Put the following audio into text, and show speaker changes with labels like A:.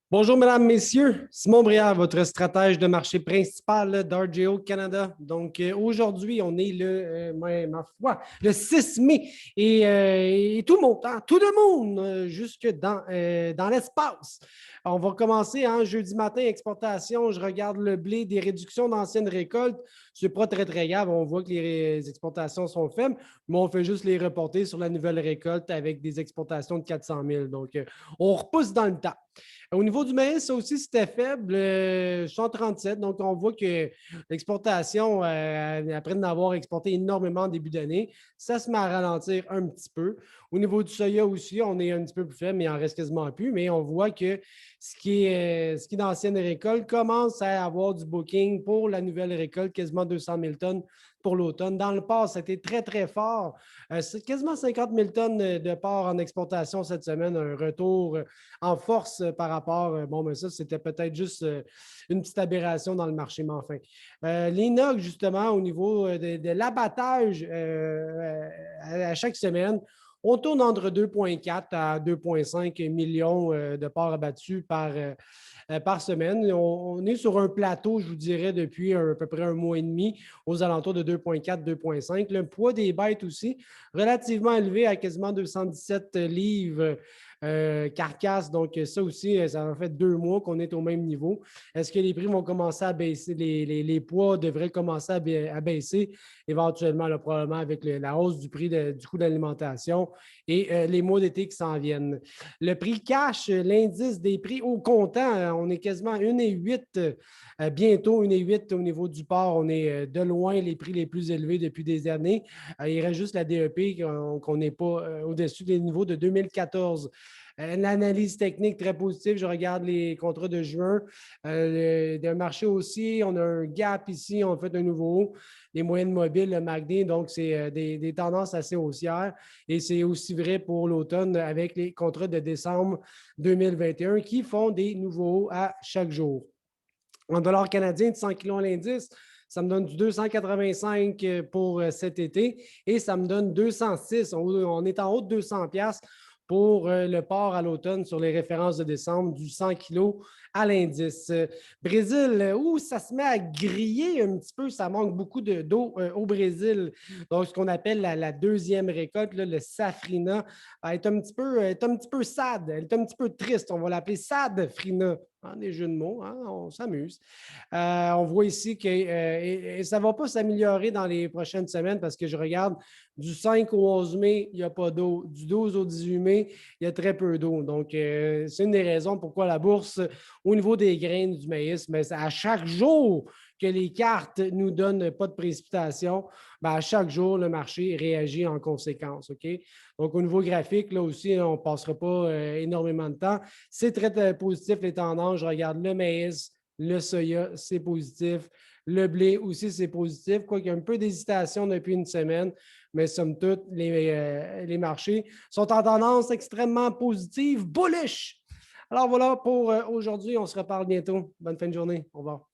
A: Bonjour, mesdames, messieurs. Simon Briard, votre stratège de marché principal d'RGO Canada. Donc, aujourd'hui, on est ma foi, le 6 mai et tout monte, hein, tout le monde, jusque dans l'espace. On va commencer jeudi matin, exportation. Je regarde le blé, des réductions d'anciennes récoltes. Ce n'est pas très, très grave. On voit que les exportations sont faibles, mais on fait juste les reporter sur la nouvelle récolte avec des exportations de 400 000. Donc, on repousse dans le temps. Au niveau du maïs, ça aussi, c'était faible, 137. Donc, on voit que l'exportation, après d'avoir exporté énormément en début d'année, ça se met à ralentir un petit peu. Au niveau du soya aussi, on est un petit peu plus faible, mais il en reste quasiment plus. Mais on voit que ce qui est d'ancienne récolte commence à avoir du booking pour la nouvelle récolte, quasiment 200 000 tonnes pour l'automne. Dans le port, c'était très, très fort. C'est quasiment 50 000 tonnes de porc en exportation cette semaine, un retour en force par rapport. Bon, mais ça, c'était peut-être juste une petite aberration dans le marché, mais enfin. L'inox, justement, au niveau de l'abattage à chaque semaine, on tourne entre 2,4 à 2,5 millions de porcs abattus par semaine. On est sur un plateau, je vous dirais, depuis à peu près un mois et demi, aux alentours de 2,4, 2,5. Le poids des bêtes aussi, relativement élevé à quasiment 217 livres carcasse. Donc, ça aussi, ça fait 2 mois qu'on est au même niveau. Est-ce que les prix vont commencer à baisser? Les poids devraient commencer à baisser éventuellement, là, probablement avec la hausse du prix du coût de l'alimentation et les mois d'été qui s'en viennent. Le prix cash, l'indice des prix au comptant, on est quasiment 1,8 bientôt 1,8 au niveau du port. On est de loin les prix les plus élevés depuis des années. Il reste juste la DEP qu'on n'est pas au-dessus des niveaux de 2014. Une analyse technique très positive. Je regarde les contrats de juin. D'un marché aussi, on a un gap ici, on fait un nouveau haut. Les moyennes mobiles, le MACD, donc c'est des tendances assez haussières. Et c'est aussi vrai pour l'automne avec les contrats de décembre 2021 qui font des nouveaux hauts à chaque jour. En dollars canadiens de 100 kilos à l'indice, ça me donne du 285 pour cet été et ça me donne 206. On est en haut de 200 pour le port à l'automne sur les références de décembre du 100 kilos à l'indice. Brésil, où ça se met à griller un petit peu, ça manque beaucoup d'eau au Brésil. Donc, ce qu'on appelle la deuxième récolte, là, le safrina, est est un petit peu sad, elle est un petit peu triste. On va l'appeler sadfrina. Des jeux de mots, hein, on s'amuse. On voit ici que et ça ne va pas s'améliorer dans les prochaines semaines parce que je regarde du 5 au 11 mai, il n'y a pas d'eau. Du 12 au 18 mai, il y a très peu d'eau. Donc, c'est une des raisons pourquoi la bourse, au niveau des graines du maïs, mais à chaque jour que les cartes nous donnent pas de précipitation, ben à chaque jour, le marché réagit en conséquence. OK? Donc, au niveau graphique, là aussi, on ne passera pas énormément de temps. C'est très, très positif, les tendances. Je regarde le maïs, le soya, c'est positif. Le blé aussi, c'est positif, quoiqu'il y a un peu d'hésitation depuis une semaine, mais somme toute, les marchés sont en tendance extrêmement positive, bullish. Alors voilà pour aujourd'hui, on se reparle bientôt. Bonne fin de journée. Au revoir.